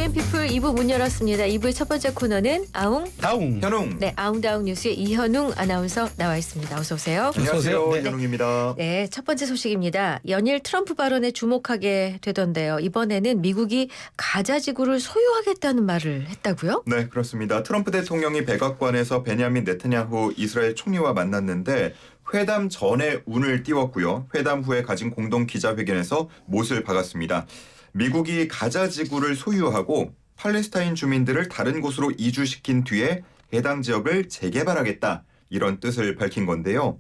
GMP풀 2부 문 열었습니다. 2부의 첫 번째 코너는 아웅 다웅 현웅. 네, 아웅다웅 뉴스의 이현웅 아나운서 나와 있습니다. 어서 오세요. 안녕하세요. 네. 현웅입니다. 네, 첫 번째 소식입니다. 연일 트럼프 발언에 주목하게 되던데요. 이번에는 미국이 가자 지구를 소유하겠다는 말을 했다고요? 네, 그렇습니다. 트럼프 대통령이 백악관에서 베냐민 네타냐후 이스라엘 총리와 만났는데 회담 전에 운을 띄웠고요. 회담 후에 가진 공동 기자회견에서 못을 박았습니다. 미국이 가자 지구를 소유하고 팔레스타인 주민들을 다른 곳으로 이주시킨 뒤에 해당 지역을 재개발하겠다. 이런 뜻을 밝힌 건데요.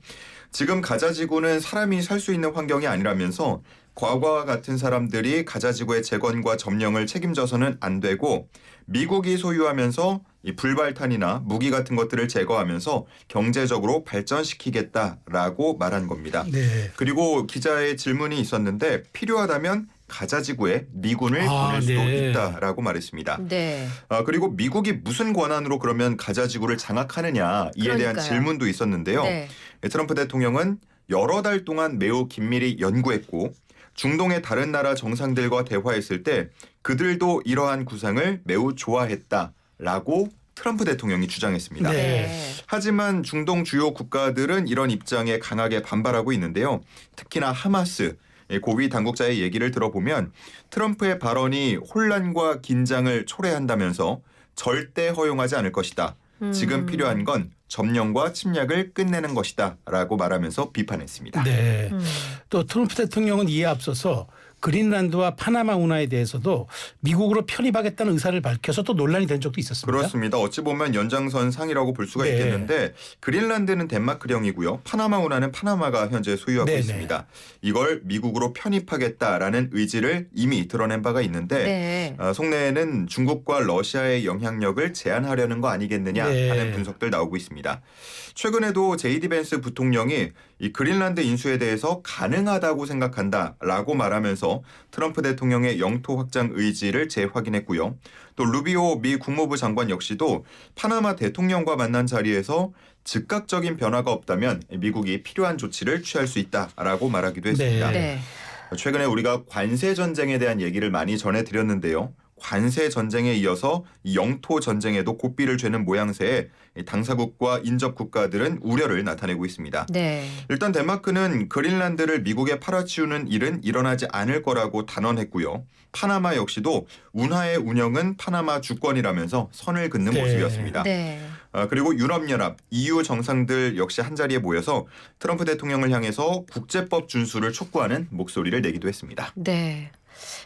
지금 가자 지구는 사람이 살 수 있는 환경이 아니라면서 과거와 같은 사람들이 가자 지구의 재건과 점령을 책임져서는 안 되고 미국이 소유하면서 이 불발탄이나 무기 같은 것들을 제거하면서 경제적으로 발전시키겠다라고 말한 겁니다. 네. 그리고 기자의 질문이 있었는데 필요하다면 가자 지구에 미군을 보낼 수도 네. 있다라고 말했습니다. 네. 그리고 미국이 무슨 권한으로 그러면 가자 지구를 장악하느냐 이에 대한 그러니까요. 질문도 있었는데요. 네. 트럼프 대통령은 여러 달 동안 매우 긴밀히 연구했고 중동의 다른 나라 정상들과 대화했을 때 그들도 이러한 구상을 매우 좋아했다라고 트럼프 대통령이 주장했습니다. 네. 하지만 중동 주요 국가들은 이런 입장에 강하게 반발하고 있는데요. 특히나 하마스 고위 당국자의 얘기를 들어보면 트럼프의 발언이 혼란과 긴장을 초래한다면서 절대 허용하지 않을 것이다. 지금 필요한 건 점령과 침략을 끝내는 것이다 라고 말하면서 비판했습니다. 네. 또 트럼프 대통령은 이에 앞서서 그린란드와 파나마 운하에 대해서도 미국으로 편입하겠다는 의사를 밝혀서 또 논란이 된 적도 있었습니다. 그렇습니다. 어찌 보면 연장선 상이라고 볼 수가 네. 있겠는데 그린란드는 덴마크령이고요. 파나마 운하는 파나마가 현재 소유하고 네네. 있습니다. 이걸 미국으로 편입하겠다라는 의지를 이미 드러낸 바가 있는데 네. 속내에는 중국과 러시아의 영향력을 제한하려는 거 아니겠느냐 네. 하는 분석들 나오고 있습니다. 최근에도 제이디 벤스 부통령이 이 그린란드 인수에 대해서 가능하다고 생각한다라고 말하면서 트럼프 대통령의 영토 확장 의지를 재확인했고요. 또 루비오 미 국무부 장관 역시도 파나마 대통령과 만난 자리에서 즉각적인 변화가 없다면 미국이 필요한 조치를 취할 수 있다라고 말하기도 했습니다. 네. 최근에 우리가 관세 전쟁에 대한 얘기를 많이 전해드렸는데요. 관세 전쟁에 이어서 영토 전쟁에도 고삐를 죄는 모양새에 당사국과 인접 국가들은 우려를 나타내고 있습니다. 네. 일단 덴마크는 그린란드를 미국에 팔아치우는 일은 일어나지 않을 거라고 단언했고요. 파나마 역시도 운하의 운영은 파나마 주권이라면서 선을 긋는 네. 모습이었습니다. 네. 그리고 유럽연합, EU 정상들 역시 한자리에 모여서 트럼프 대통령을 향해서 국제법 준수를 촉구하는 목소리를 내기도 했습니다. 네.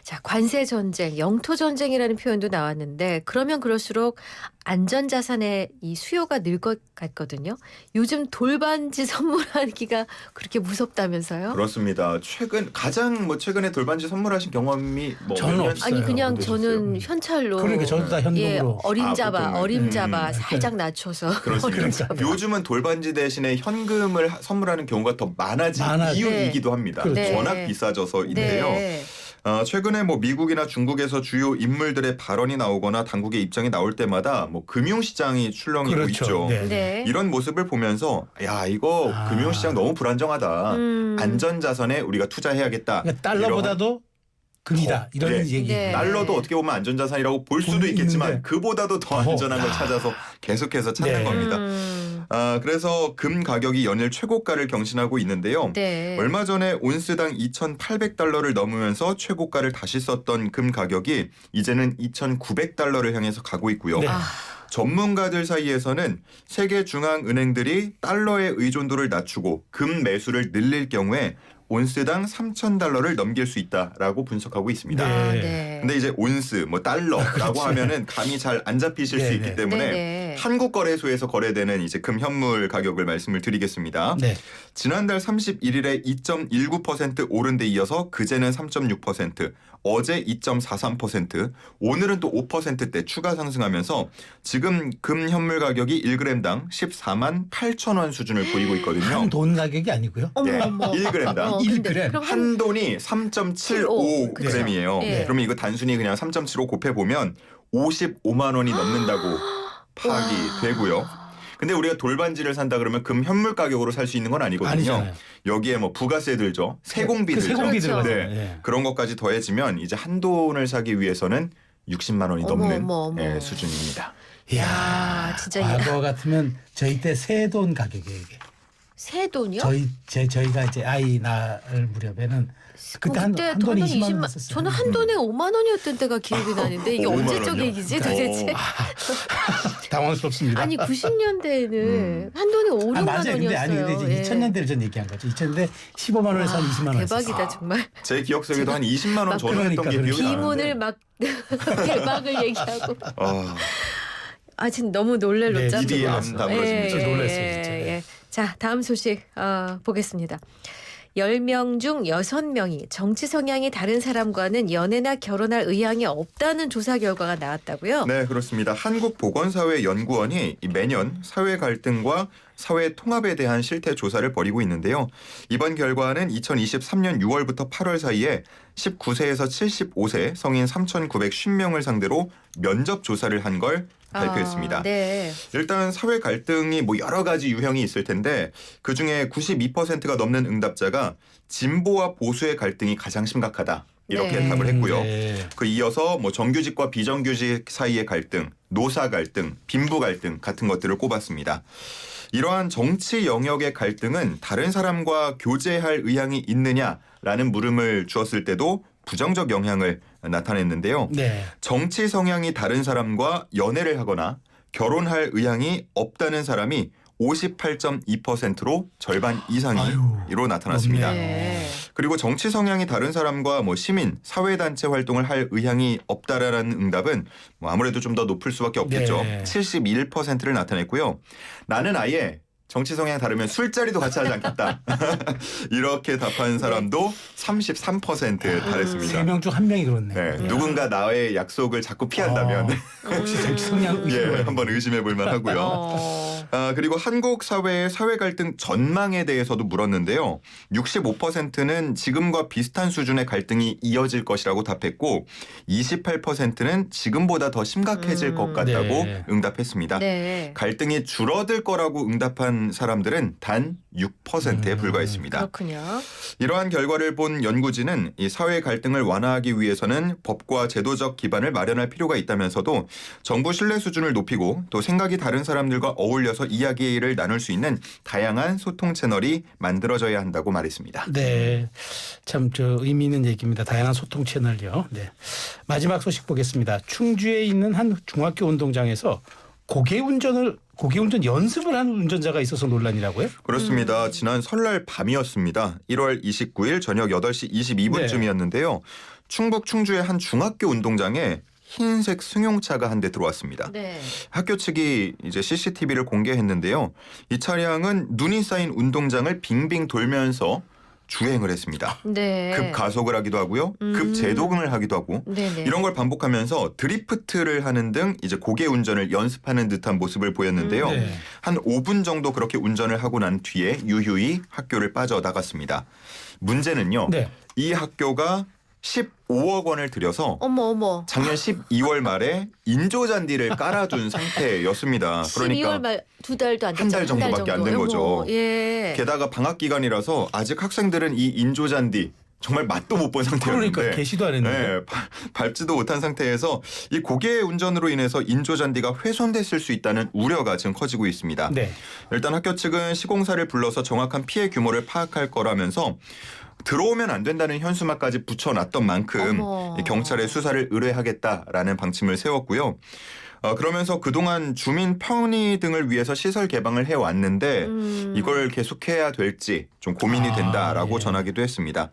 자, 관세 전쟁, 영토 전쟁이라는 표현도 나왔는데 그러면 그럴수록 안전 자산의 이 수요가 늘 것 같거든요. 요즘 돌반지 선물하기가 그렇게 무섭다면서요? 그렇습니다. 가장 최근에 돌반지 선물하신 경험이 저는 몇 년? 없어요. 아니 그냥 어떠셨어요? 저는 현찰로 그러니까 저도 다 예, 현금으로. 어림잡아 보통은. 살짝 낮춰서 그렇습니다. 어림잡아. 요즘은 돌반지 대신에 현금을 선물하는 경우가 더 많아진 이유이기도 합니다. 그렇죠. 워낙 비싸져서인데요. 네. 최근에 미국이나 중국에서 주요 인물들의 발언이 나오거나 당국의 입장이 나올 때마다 금융시장이 출렁이고 그렇죠. 있죠. 네. 네. 이런 모습을 보면서 야 이거 금융시장 너무 불안정하다. 안전자산에 우리가 투자해야겠다. 그러니까 달러보다도 금이다 이런 네. 얘기. 네. 달러도 어떻게 보면 안전자산이라고 볼 수도 있겠지만 있는데. 그보다도 더 안전한 걸 찾아서 계속해서 찾는 네. 겁니다. 그래서 금 가격이 연일 최고가를 경신하고 있는데요. 네. 얼마 전에 온스당 2,800달러를 넘으면서 최고가를 다시 썼던 금 가격이 이제는 2,900달러를 향해서 가고 있고요. 네. 전문가들 사이에서는 세계 중앙은행들이 달러의 의존도를 낮추고 금 매수를 늘릴 경우에 온스당 3,000달러를 넘길 수 있다라고 분석하고 있습니다. 네. 네. 근데 이제 온스, 달러라고 하면은 감이 잘 안 잡히실 수 네, 있기 네. 때문에 네. 한국 거래소에서 거래되는 이제 금 현물 가격을 말씀을 드리겠습니다. 네. 지난달 31일에 2.19% 오른 데 이어서 그제는 3.6%, 어제 2.43%, 오늘은 또 5%대 추가 상승하면서 지금 금 현물 가격이 1g당 14만 8천 원 수준을 보이고 있거든요. 한 돈 가격이 아니고요. 어머 네, 어머. 1g당. 1g. 그럼 한 돈이 3.75g이에요. 네. 그러면 이거 단순히 그냥 3.75 곱해보면 55만 원이 넘는다고 파악이 되고요. 근데 우리가 돌반지를 산다 그러면 금 현물 가격으로 살 수 있는 건 아니거든요. 아니잖아요. 여기에 부가세 들죠. 세공비 그 들죠. 세공비 그렇죠. 들어가요. 네. 네. 그런 것까지 더해지면 이제 한 돈을 사기 위해서는 60만 원이 어머, 넘는 어머, 어머. 예, 수준입니다. 이야, 진짜 과거 같으면 저희 때 세돈 가격이에요 이게. 새 돈이요? 저희가 이제 아이 낳을 무렵에는 그때 한 돈에 20만 원 썼어요. 저는 한 돈에 5만 원이었던 때가 기억이 나는데 이게 5만 언제적 원이요? 얘기지 도대체? 당황스럽습니다. 아니 90년대에는 한 돈에 5, 6만 맞아요. 근데 원이었어요. 예. 이제 2000년대를 전 얘기한 거죠. 2000년대 15만 원에서 한 20만 원. 대박이다 정말. 제 기억 속에도 한 20만 원 막 전후했던 게 그러니까 기억이 비문을 나는데. 막 대박을 얘기하고. 아, 지금 너무 놀랄 네, 깜짝 입이 놀랐어요. 안 다물어집니다. 진짜 놀랐어요, 진짜. 네. 자 다음 소식 보겠습니다. 10명 중 6명이 정치 성향이 다른 사람과는 연애나 결혼할 의향이 없다는 조사 결과가 나왔다고요? 네, 그렇습니다. 한국보건사회연구원이 매년 사회 갈등과 사회 통합에 대한 실태 조사를 벌이고 있는데요. 이번 결과는 2023년 6월부터 8월 사이에 19세에서 75세 성인 3,950명을 상대로 면접 조사를 한 걸 발표했습니다. 네. 일단 사회 갈등이 뭐 여러 가지 유형이 있을 텐데 그중에 92%가 넘는 응답자가 진보와 보수의 갈등이 가장 심각하다. 이렇게 네. 답을 했고요. 네. 그 이어서 뭐 정규직과 비정규직 사이의 갈등, 노사 갈등, 빈부 갈등 같은 것들을 꼽았습니다. 이러한 정치 영역의 갈등은 다른 사람과 교제할 의향이 있느냐라는 물음을 주었을 때도 부정적 영향을 나타냈는데요. 네. 정치 성향이 다른 사람과 연애를 하거나 결혼할 의향이 없다는 사람이 58.2%로 절반 이상으로 나타났습니다. 높네요. 네. 그리고 정치 성향이 다른 사람과 뭐 시민, 사회단체 활동을 할 의향이 없다라는 응답은 뭐 아무래도 좀 더 높을 수밖에 없겠죠. 네. 71%를 나타냈고요. 나는 아예 정치 성향이 다르면 술자리도 같이 하지 않겠다. 이렇게 답한 사람도 33%에 달했습니다. 3명 중 1명이 그렇네요. 네, 누군가 나의 약속을 자꾸 피한다면 혹시 정치 성향 예, 의심을 한번 의심해 볼 만하고요. 그리고 한국 사회의 사회 갈등 전망에 대해서도 물었는데요. 65%는 지금과 비슷한 수준의 갈등이 이어질 것이라고 답했고 28%는 지금보다 더 심각해질 것 같다고 네. 응답했습니다. 네. 갈등이 줄어들 거라고 응답한 사람들은 단 6%에 불과했습니다. 그렇군요. 이러한 결과를 본 연구진은 이 사회 갈등을 완화하기 위해서는 법과 제도적 기반을 마련할 필요가 있다면서도 정부 신뢰 수준을 높이고 또 생각이 다른 사람들과 어울려서 이야기를 나눌 수 있는 다양한 소통 채널이 만들어져야 한다고 말했습니다. 네, 참 저 의미 있는 얘기입니다. 다양한 소통 채널요. 네, 마지막 소식 보겠습니다. 충주에 있는 한 중학교 운동장에서 고개운전 연습을 하는 운전자가 있어서 논란이라고요? 그렇습니다. 지난 설날 밤이었습니다. 1월 29일 저녁 8시 22분쯤이었는데요. 충북 충주의 한 중학교 운동장에 흰색 승용차가 한 대 들어왔습니다. 네. 학교 측이 이제 CCTV를 공개했는데요. 이 차량은 눈이 쌓인 운동장을 빙빙 돌면서 주행을 했습니다. 네. 급 가속을 하기도 하고요. 급 제동을 하기도 하고 네네. 이런 걸 반복하면서 드리프트를 하는 등 이제 고개 운전을 연습하는 듯한 모습을 보였는데요. 네. 한 5분 정도 그렇게 운전을 하고 난 뒤에 유유히 학교를 빠져나갔습니다. 문제는요. 네. 이 학교가 15억 원을 들여서 어머. 작년 12월 말에 인조잔디를 깔아둔 상태였습니다. 12월 말 2달도 안 됐죠. 한 달 정도밖에 안 된 거죠. 예. 게다가 방학 기간이라서 아직 학생들은 이 인조잔디 정말 맛도 못 본 상태였는데 그러니까 개시도 안 했는데. 네, 밟지도 못한 상태에서 이 고개 운전으로 인해서 인조잔디가 훼손됐을 수 있다는 우려가 지금 커지고 있습니다. 네. 일단 학교 측은 시공사를 불러서 정확한 피해 규모를 파악할 거라면서 들어오면 안 된다는 현수막까지 붙여놨던 만큼 어머. 경찰에 수사를 의뢰하겠다라는 방침을 세웠고요. 그러면서 그동안 주민 편의 등을 위해서 시설 개방을 해왔는데 이걸 계속해야 될지 좀 고민이 된다라고 예. 전하기도 했습니다.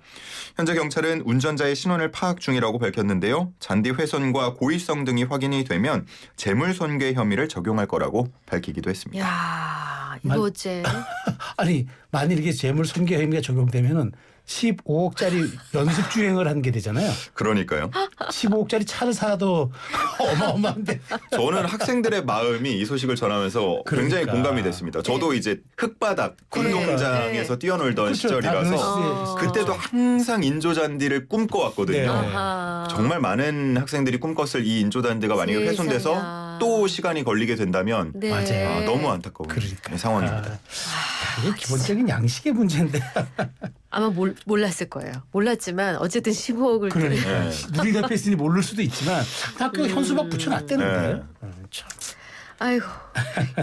현재 경찰은 운전자의 신원을 파악 중이라고 밝혔는데요. 잔디 훼손과 고의성 등이 확인이 되면 재물손괴 혐의를 적용할 거라고 밝히기도 했습니다. 야, 이거 어째? 아니 만일 이게 재물 손괴 혐의가 적용되면은 15억짜리 연습 주행을 한 게 되잖아요. 그러니까요. 15억짜리 차를 사도 어마어마한데. 저는 학생들의 마음이 이 소식을 전하면서 굉장히 그러니까. 공감이 됐습니다. 저도 이제 흙바닥 운동장에서 네. 뛰어놀던 그렇죠. 시절이라서 그때도 항상 인조잔디를 꿈꿔왔거든요. 네. 아하. 정말 많은 학생들이 꿈꿨을 이 인조잔디가 만약에 훼손돼서 세상에나. 또 시간이 걸리게 된다면 네. 맞아요. 너무 안타까운 그러니까요. 상황입니다. 이게 기본적인 양식의 문제인데. 아마 몰랐을 거예요. 몰랐지만 어쨌든 15억을 그러니까 네. 누리 대표했으니 모를 수도 있지만 학교에 현수막 붙여놨다는데. 네. 참. 아이고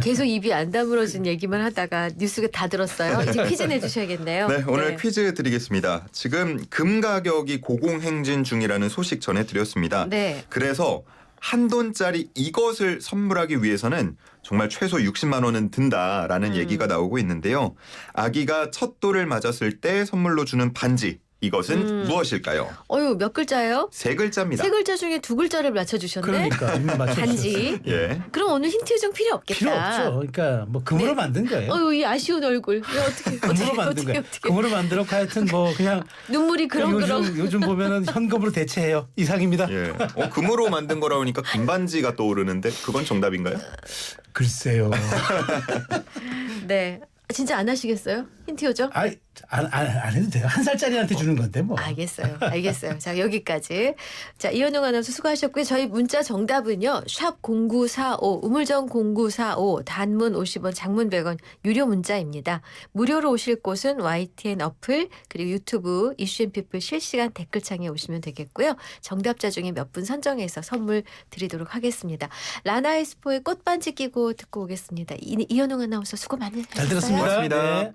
계속 입이 안 다물어진 얘기만 하다가 뉴스가 다 들었어요. 이제 퀴즈 내주셔야겠네요. 네, 오늘 퀴즈 드리겠습니다. 지금 금 가격이 고공행진 중이라는 소식 전해드렸습니다. 네. 그래서 한돈짜리 이것을 선물하기 위해서는 정말 최소 60만 원은 든다라는 얘기가 나오고 있는데요. 아기가 첫 돌을 맞았을 때 선물로 주는 반지. 이것은 무엇일까요? 어유 몇 글자예요? 세 글자입니다. 세 글자 중에 두 글자를 맞춰주셨네. 그러니까 이미 맞춰주셨어요. 반지. 예. 그럼 오늘 힌트 요정 필요 없겠다. 필요 없죠. 그러니까 뭐 금으로 네. 만든 거예요. 어유 이 아쉬운 얼굴. 이거 어떻게 금으로 만든 거예요. 금으로 만들어 하여튼 뭐 그냥 눈물이 그렁그렁. 요즘 보면은 현금으로 대체해요. 이상입니다. 예. 금으로 만든 거라 보니까 금반지가 떠오르는데 그건 정답인가요? 글쎄요. 네. 진짜 안 하시겠어요? 힌트 요정? 안 해도 돼요. 한 살짜리한테 주는 건데 뭐. 알겠어요. 알겠어요. 자, 여기까지. 자, 이현웅 아나운서 수고하셨고요. 저희 문자 정답은요. 샵 0945 우물정 0945 단문 50원 장문 100원 유료 문자입니다. 무료로 오실 곳은 YTN 어플 그리고 유튜브 이슈앤피플 실시간 댓글창에 오시면 되겠고요. 정답자 중에 몇 분 선정해서 선물 드리도록 하겠습니다. 라나에스포의 꽃반지 끼고 듣고 오겠습니다. 이현웅 아나운서 수고 많으셨어요. 잘 들었습니다. 고맙습니다. 네.